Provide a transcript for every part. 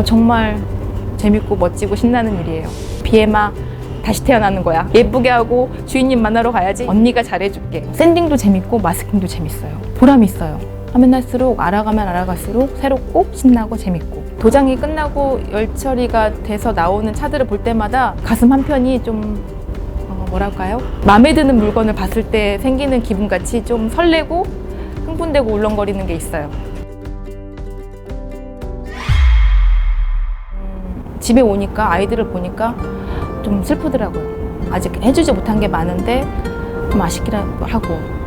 정말 재밌고 멋지고 신나는 일이에요. 비에마 다시 태어나는 거야. 예쁘게 하고 주인님 만나러 가야지. 언니가 잘해줄게. 샌딩도 재밌고 마스킹도 재밌어요. 보람이 있어요. 하면 할수록 알아가면 알아갈수록 새롭고 신나고 재밌고, 도장이 끝나고 열 처리가 돼서 나오는 차들을 볼 때마다 가슴 한편이 좀 뭐랄까요? 마음에 드는 물건을 봤을 때 생기는 기분같이 좀 설레고 흥분되고 울렁거리는 게 있어요. 집에 오니까 아이들을 보니까 좀 슬프더라고요. 아직 해주지 못한 게 많은데 좀 아쉽기도 하고.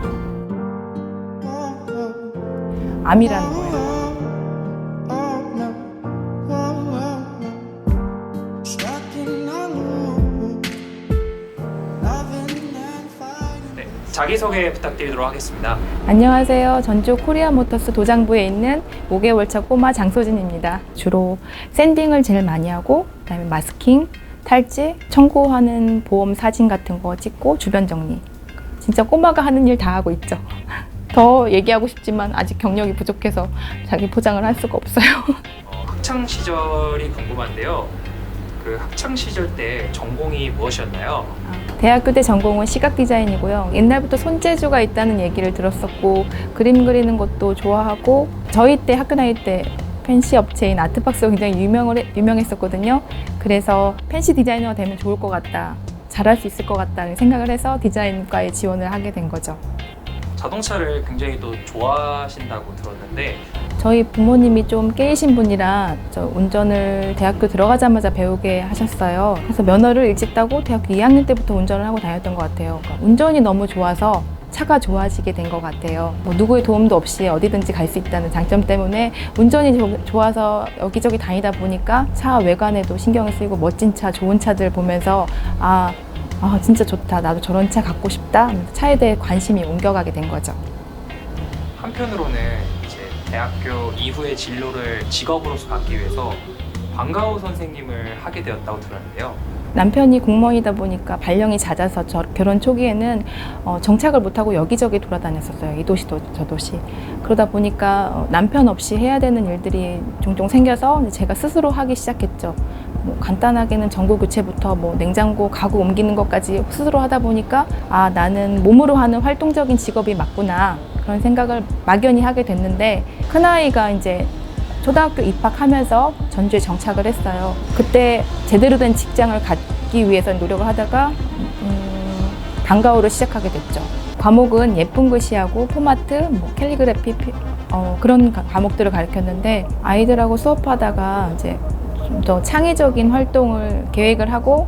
암이라는 거예요. 네, 자기소개 부탁드리도록 하겠습니다. 안녕하세요. 전주 코리아모터스 도장부에 있는 5개월차 꼬마 장소진입니다. 주로 샌딩을 제일 많이 하고, 그다음에 마스킹, 탈지, 청구하는 보험 사진 같은 거 찍고 주변 정리. 진짜 꼬마가 하는 일 다 하고 있죠. 더 얘기하고 싶지만 아직 경력이 부족해서 자기 포장을 할 수가 없어요. 학창 시절이 궁금한데요. 그 학창 시절 때 전공이 무엇이었나요? 대학교 때 전공은 시각 디자인이고요. 옛날부터 손재주가 있다는 얘기를 들었었고, 그림 그리는 것도 좋아하고, 저희 때 학교 다닐 때 펜시 업체인 아트박스가 굉장히 유명했었거든요. 그래서 펜시 디자이너가 되면 좋을 것 같다, 잘할 수 있을 것 같다는 생각을 해서 디자인과에 지원을 하게 된 거죠. 자동차를 굉장히 또 좋아하신다고 들었는데, 저희 부모님이 좀 깨이신 분이라 저 운전을 대학교 들어가자마자 배우게 하셨어요. 그래서 면허를 일찍 따고 대학교 2학년 때부터 운전을 하고 다녔던 것 같아요. 그러니까 운전이 너무 좋아서 차가 좋아지게 된 것 같아요. 누구의 도움도 없이 어디든지 갈 수 있다는 장점 때문에 운전이 좋아서 여기저기 다니다 보니까 차 외관에도 신경을 쓰이고 멋진 차, 좋은 차들 보면서 진짜 좋다, 나도 저런 차 갖고 싶다, 차에 대해 관심이 옮겨가게 된 거죠. 한편으로는 이제 대학교 이후의 진로를 직업으로서 갖기 위해서 방과후 선생님을 하게 되었다고 들었는데요. 남편이 공무원이다 보니까 발령이 잦아서 결혼 초기에는 정착을 못하고 여기저기 돌아다녔었어요. 이 도시 저 도시. 그러다 보니까 남편 없이 해야 되는 일들이 종종 생겨서 제가 스스로 하기 시작했죠. 간단하게는 전구 교체부터 냉장고 가구 옮기는 것까지 스스로 하다 보니까 나는 몸으로 하는 활동적인 직업이 맞구나, 그런 생각을 막연히 하게 됐는데, 큰아이가 이제 초등학교 입학하면서 전주에 정착을 했어요. 그때 제대로 된 직장을 갖기 위해서 노력을 하다가 방과후를 시작하게 됐죠. 과목은 예쁜 글씨하고 포마트, 캘리그래피 그런 과목들을 가르쳤는데, 아이들하고 수업하다가 이제 좀 더 창의적인 활동을 계획을 하고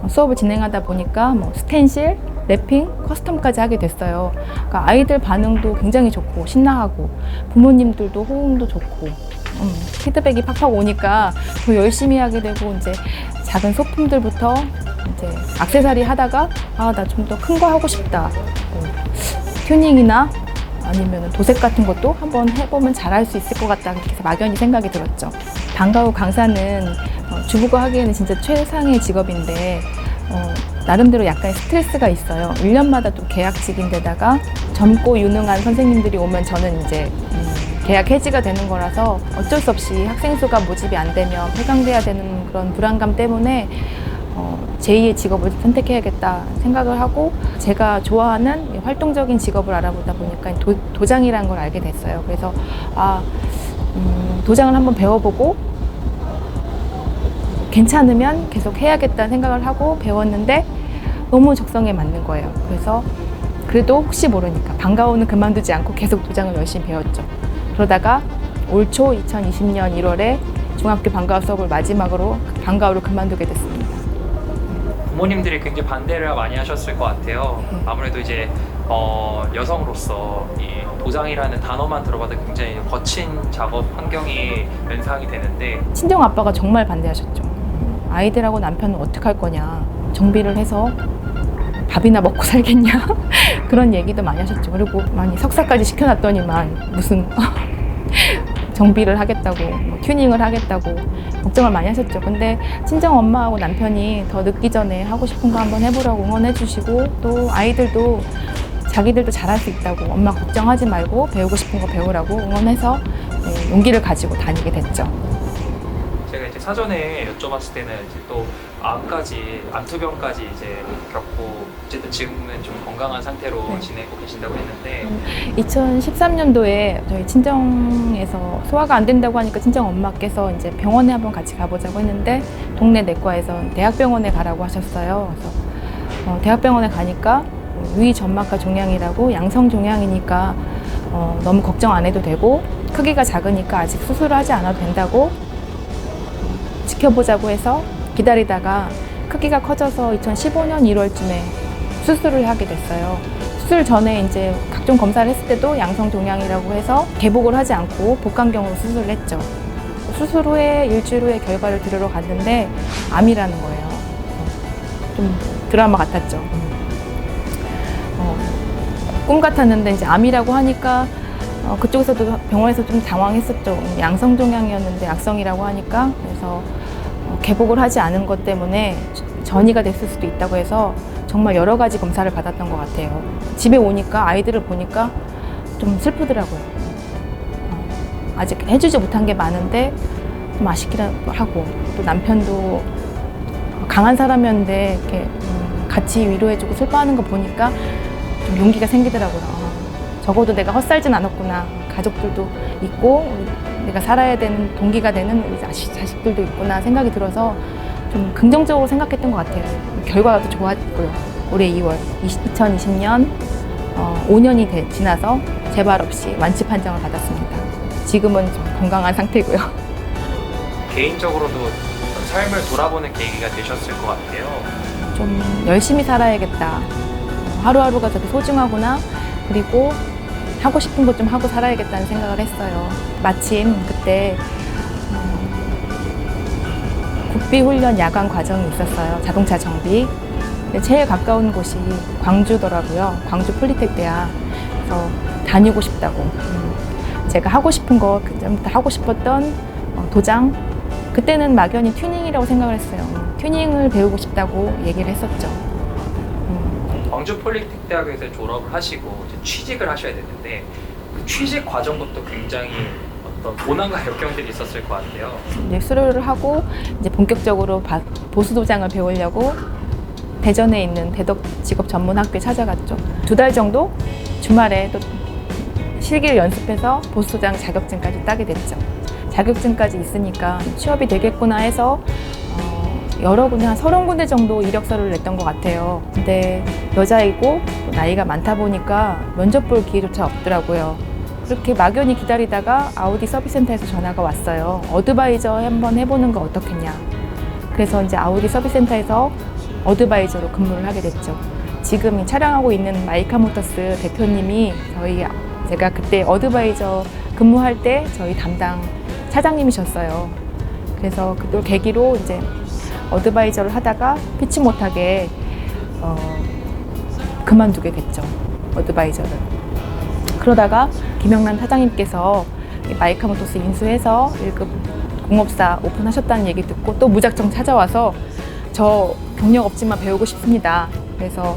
수업을 진행하다 보니까 스텐실, 랩핑, 커스텀까지 하게 됐어요. 그러니까 아이들 반응도 굉장히 좋고 신나하고 부모님들도 호응도 좋고 피드백이 팍팍 오니까 더 열심히 하게 되고, 이제 작은 소품들부터 이제 액세서리 하다가 나 좀 더 큰 거 하고 싶다, 튜닝이나 아니면 도색 같은 것도 한번 해보면 잘할 수 있을 것 같다, 그렇게 해서 막연히 생각이 들었죠. 방과후 강사는 주부가 하기에는 진짜 최상의 직업인데 나름대로 약간의 스트레스가 있어요. 1년마다 또 계약직인데다가 젊고 유능한 선생님들이 오면 저는 이제 계약 해지가 되는 거라서 어쩔 수 없이 학생 수가 모집이 안 되면 폐강돼야 되는 그런 불안감 때문에 제2의 직업을 선택해야겠다 생각을 하고, 제가 좋아하는 활동적인 직업을 알아보다 보니까 도장이라는 걸 알게 됐어요. 그래서 도장을 한번 배워보고 괜찮으면 계속 해야겠다는 생각을 하고 배웠는데 너무 적성에 맞는 거예요. 그래서 그래도 혹시 모르니까 방과후는 그만두지 않고 계속 도장을 열심히 배웠죠. 그러다가 올 초 2020년 1월에 중학교 방과후 수업을 마지막으로 방과후를 그만두게 됐습니다. 부모님들이 굉장히 반대를 많이 하셨을 것 같아요. 아무래도 이제 여성으로서 이 도장이라는 단어만 들어봐도 굉장히 거친 작업 환경이 연상이 되는데, 친정 아빠가 정말 반대하셨죠. 아이들하고 남편은 어떻게 할 거냐, 정비를 해서 밥이나 먹고 살겠냐 그런 얘기도 많이 하셨죠. 그리고 많이 석사까지 시켜놨더니만 무슨 정비를 하겠다고, 튜닝을 하겠다고 걱정을 많이 하셨죠. 근데 친정 엄마하고 남편이 더 늦기 전에 하고 싶은 거 한번 해보라고 응원해 주시고, 또 아이들도 자기들도 잘할 수 있다고, 엄마 걱정하지 말고 배우고 싶은 거 배우라고 응원해서 용기를 가지고 다니게 됐죠. 제가 사전에 여쭤봤을 때는 이제 또 암투병까지 이제 겪고 어쨌든 지금은 좀 건강한 상태로 네. 지내고 계신다고 했는데 2013년도에 저희 친정에서 소화가 안 된다고 하니까 친정 엄마께서 이제 병원에 한번 같이 가보자고 했는데 동네 내과에서 대학병원에 가라고 하셨어요. 그래서 대학병원에 가니까 위 점막과 종양이라고 양성 종양이니까 너무 걱정 안 해도 되고 크기가 작으니까 아직 수술을 하지 않아도 된다고 지켜보자고 해서 기다리다가 크기가 커져서 2015년 1월쯤에 수술을 하게 됐어요. 수술 전에 이제 각종 검사를 했을 때도 양성 종양이라고 해서 개복을 하지 않고 복강경으로 수술을 했죠. 수술 후에 일주일 후에 결과를 들으러 갔는데 암이라는 거예요. 좀 드라마 같았죠. 꿈 같았는데 이제 암이라고 하니까 그쪽에서도 병원에서 좀 당황했었죠. 양성 종양이었는데 악성이라고 하니까 그래서 개복을 하지 않은 것 때문에 전이가 됐을 수도 있다고 해서 정말 여러 가지 검사를 받았던 것 같아요. 집에 오니까 아이들을 보니까 좀 슬프더라고요. 아직 해주지 못한 게 많은데 좀 아쉽기도 하고 또 남편도 강한 사람이었는데 이렇게 같이 위로해주고 슬퍼하는 거 보니까 좀 용기가 생기더라고요. 적어도 내가 헛살진 않았구나. 가족들도 있고 내가 살아야 되는 동기가 되는 우리 자식들도 있구나 생각이 들어서 좀 긍정적으로 생각했던 것 같아요. 결과가 또 좋았고요. 올해 2월 2020년 5년이 지나서 재발 없이 완치 판정을 받았습니다. 지금은 좀 건강한 상태고요. 개인적으로도 삶을 돌아보는 계기가 되셨을 것 같아요. 좀 열심히 살아야겠다. 하루하루가 되게 소중하구나. 그리고 하고 싶은 것 좀 하고 살아야겠다는 생각을 했어요. 마침 그때 국비훈련 야간 과정이 있었어요. 자동차 정비. 근데 제일 가까운 곳이 광주더라고요. 광주 폴리텍 대학. 그래서 다니고 싶다고. 제가 하고 싶은 거, 그전부터 하고 싶었던 도장. 그때는 막연히 튜닝이라고 생각을 했어요. 튜닝을 배우고 싶다고 얘기를 했었죠. 광주 폴리텍 대학에서 졸업을 하시고 이제 취직을 하셔야 되는데 그 취직 과정부터 굉장히 어떤 고난과 역경들이 있었을 것 같아요. 이제 수료를 하고 이제 본격적으로 보수 도장을 배우려고 대전에 있는 대덕 직업 전문 학교에 찾아갔죠. 2달 정도 주말에 또 실기를 연습해서 보수 도장 자격증까지 따게 됐죠. 자격증까지 있으니까 취업이 되겠구나 해서 여러 군데 한 30군데 정도 이력서를 냈던 것 같아요. 근데 여자이고 나이가 많다 보니까 면접 볼 기회조차 없더라고요. 그렇게 막연히 기다리다가 아우디 서비스센터에서 전화가 왔어요. 어드바이저 한번 해보는 거 어떻겠냐. 그래서 이제 아우디 서비스센터에서 어드바이저로 근무를 하게 됐죠. 지금 촬영하고 있는 마이카 모터스 대표님이 제가 그때 어드바이저 근무할 때 저희 담당 차장님이셨어요. 그래서 그걸 계기로 이제 어드바이저를 하다가 피치 못하게 그만두게 됐죠. 어드바이저를. 그러다가 김영란 사장님께서 마이카 모터스 인수해서 1급 공업사 오픈하셨다는 얘기 듣고 또 무작정 찾아와서 저 경력 없지만 배우고 싶습니다. 그래서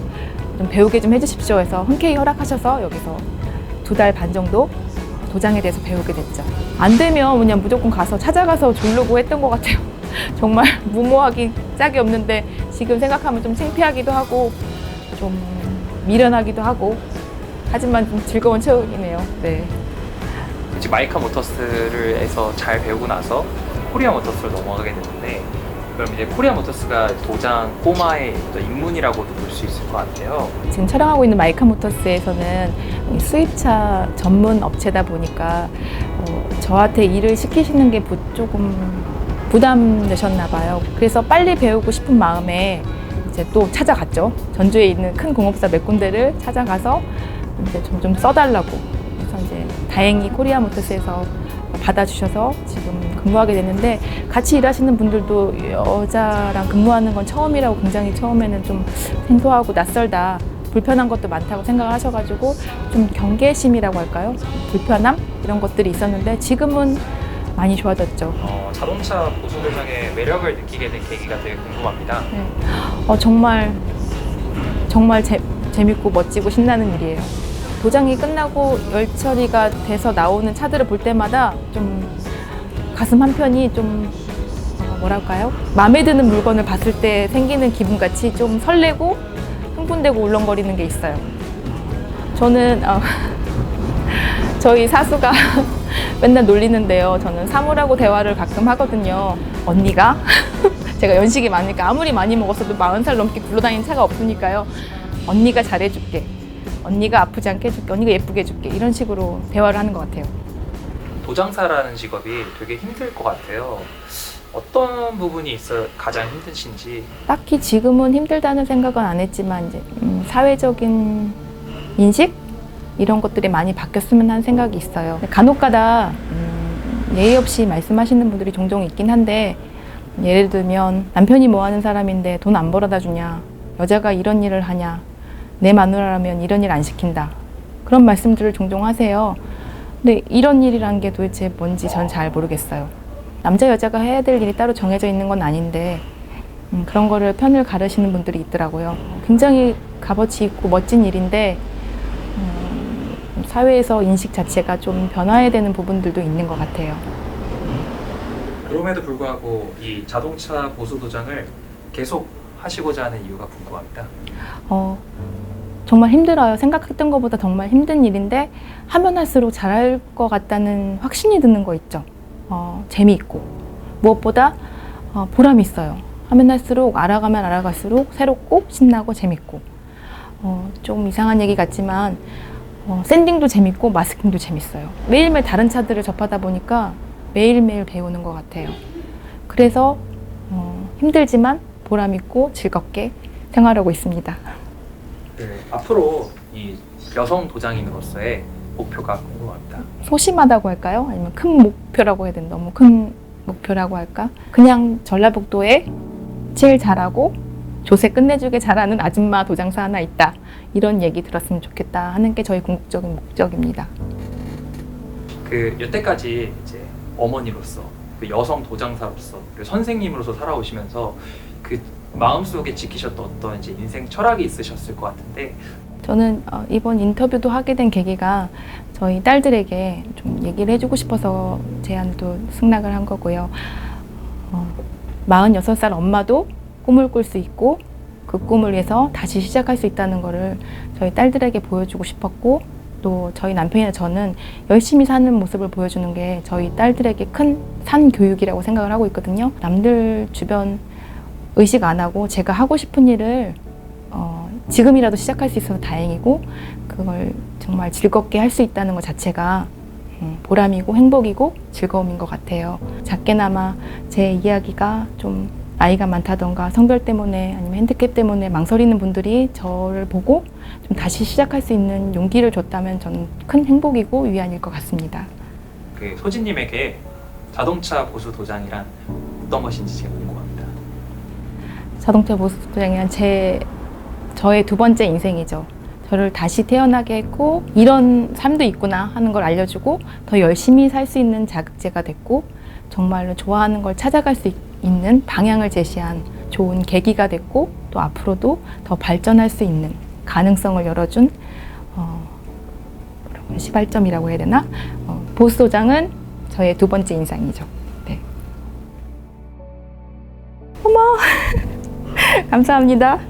좀 배우게 좀 해주십시오 해서 흔쾌히 허락하셔서 여기서 2달 반 정도 도장에 대해서 배우게 됐죠. 안 되면 그냥 무조건 가서 찾아가서 졸르고 했던 것 같아요. 정말 무모하기 짝이 없는데 지금 생각하면 좀 창피하기도 하고 좀 미련하기도 하고 하지만 좀 즐거운 체험이네요. 네. 이제 마이카 모터스를 해서 잘 배우고 나서 코리아 모터스로 넘어가게 됐는데 그럼 이제 코리아 모터스가 도장 꼬마의 입문이라고도 볼 수 있을 것 같아요. 지금 촬영하고 있는 마이카 모터스에서는 수입차 전문 업체다 보니까 저한테 일을 시키시는 게 조금 부담되셨나 봐요. 그래서 빨리 배우고 싶은 마음에 이제 또 찾아갔죠. 전주에 있는 큰 공업사 몇 군데를 찾아가서 이제 좀 써달라고. 그래서 이제 다행히 코리아 모터스에서 받아주셔서 지금 근무하게 됐는데 같이 일하시는 분들도 여자랑 근무하는 건 처음이라고 굉장히 처음에는 좀 생소하고 낯설다. 불편한 것도 많다고 생각을 하셔가지고 좀 경계심이라고 할까요? 불편함? 이런 것들이 있었는데 지금은 많이 좋아졌죠. 자동차 보수 도장의 매력을 느끼게 된 계기가 되게 궁금합니다. 네. 정말 재밌고 멋지고 신나는 일이에요. 도장이 끝나고 열 처리가 돼서 나오는 차들을 볼 때마다 좀 가슴 한편이 좀 뭐랄까요? 마음에 드는 물건을 봤을 때 생기는 기분같이 좀 설레고 흥분되고 울렁거리는 게 있어요. 저는 저희 사수가 맨날 놀리는데요. 저는 사물하고 대화를 가끔 하거든요. 언니가 제가 연식이 많으니까 아무리 많이 먹었어도 40살 넘게 굴러다니는 차가 없으니까요. 언니가 잘해줄게. 언니가 아프지 않게 해줄게. 언니가 예쁘게 해줄게. 이런 식으로 대화를 하는 것 같아요. 도장사라는 직업이 되게 힘들 것 같아요. 어떤 부분이 있어 가장 힘드신지. 딱히 지금은 힘들다는 생각은 안 했지만 이제 사회적인 인식 이런 것들이 많이 바뀌었으면 하는 생각이 있어요. 간혹가다 예의 없이 말씀하시는 분들이 종종 있긴 한데 예를 들면 남편이 뭐 하는 사람인데 돈 안 벌어다 주냐, 여자가 이런 일을 하냐, 내 마누라라면 이런 일 안 시킨다, 그런 말씀들을 종종 하세요. 근데 이런 일이란 게 도대체 뭔지 전 잘 모르겠어요. 남자 여자가 해야 될 일이 따로 정해져 있는 건 아닌데 그런 거를 편을 가르시는 분들이 있더라고요. 굉장히 값어치 있고 멋진 일인데 사회에서 인식 자체가 좀 변화해야 되는 부분들도 있는 것 같아요. 그럼에도 불구하고 이 자동차 보수 도장을 계속 하시고자 하는 이유가 궁금합니다. 정말 힘들어요. 생각했던 것보다 정말 힘든 일인데 하면 할수록 잘할 것 같다는 확신이 드는 거 있죠. 재미있고 무엇보다 보람이 있어요. 하면 할수록 알아가면 알아갈수록 새롭고 신나고 재밌고 좀 이상한 얘기 같지만 샌딩도 재밌고 마스킹도 재밌어요. 매일매일 다른 차들을 접하다 보니까 매일매일 배우는 것 같아요. 그래서 힘들지만 보람있고 즐겁게 생활하고 있습니다. 네, 앞으로 이 여성 도장인으로서의 목표가 궁금합니다. 소심하다고 할까요? 아니면 큰 목표라고 해야 되나? 너무 큰 목표라고 할까? 그냥 전라북도에 제일 잘하고 조세 끝내주게 잘하는 아줌마 도장사 하나 있다. 이런 얘기 들었으면 좋겠다 하는 게 저희 궁극적인 목적입니다. 여태까지 이제 어머니로서, 여성 도장사로서, 그리고 선생님으로서 살아오시면서 그 마음속에 지키셨던 어떤 이제 인생 철학이 있으셨을 것 같은데. 저는 이번 인터뷰도 하게 된 계기가 저희 딸들에게 좀 얘기를 해주고 싶어서 제안도 승낙을 한 거고요. 46살 엄마도 꿈을 꿀 수 있고 그 꿈을 위해서 다시 시작할 수 있다는 거를 저희 딸들에게 보여주고 싶었고, 또 저희 남편이나 저는 열심히 사는 모습을 보여주는 게 저희 딸들에게 큰 산 교육이라고 생각을 하고 있거든요. 남들 주변 의식 안 하고 제가 하고 싶은 일을 지금이라도 시작할 수 있어서 다행이고, 그걸 정말 즐겁게 할 수 있다는 것 자체가 보람이고 행복이고 즐거움인 것 같아요. 작게나마 제 이야기가 좀 나이가 많다던가 성별 때문에 아니면 핸디캡 때문에 망설이는 분들이 저를 보고 좀 다시 시작할 수 있는 용기를 줬다면 저는 큰 행복이고 위안일 것 같습니다. 소진님에게 자동차 보수 도장이란 어떤 것인지 제가 궁금합니다. 자동차 보수 도장이란 저의 두 번째 인생이죠. 저를 다시 태어나게 했고 이런 삶도 있구나 하는 걸 알려주고 더 열심히 살 수 있는 자극제가 됐고 정말로 좋아하는 걸 찾아갈 수 있는 방향을 제시한 좋은 계기가 됐고, 또 앞으로도 더 발전할 수 있는 가능성을 열어준 시발점이라고 해야 되나? 보수 도장은 저의 두 번째 인상이죠. 네. 어머 감사합니다.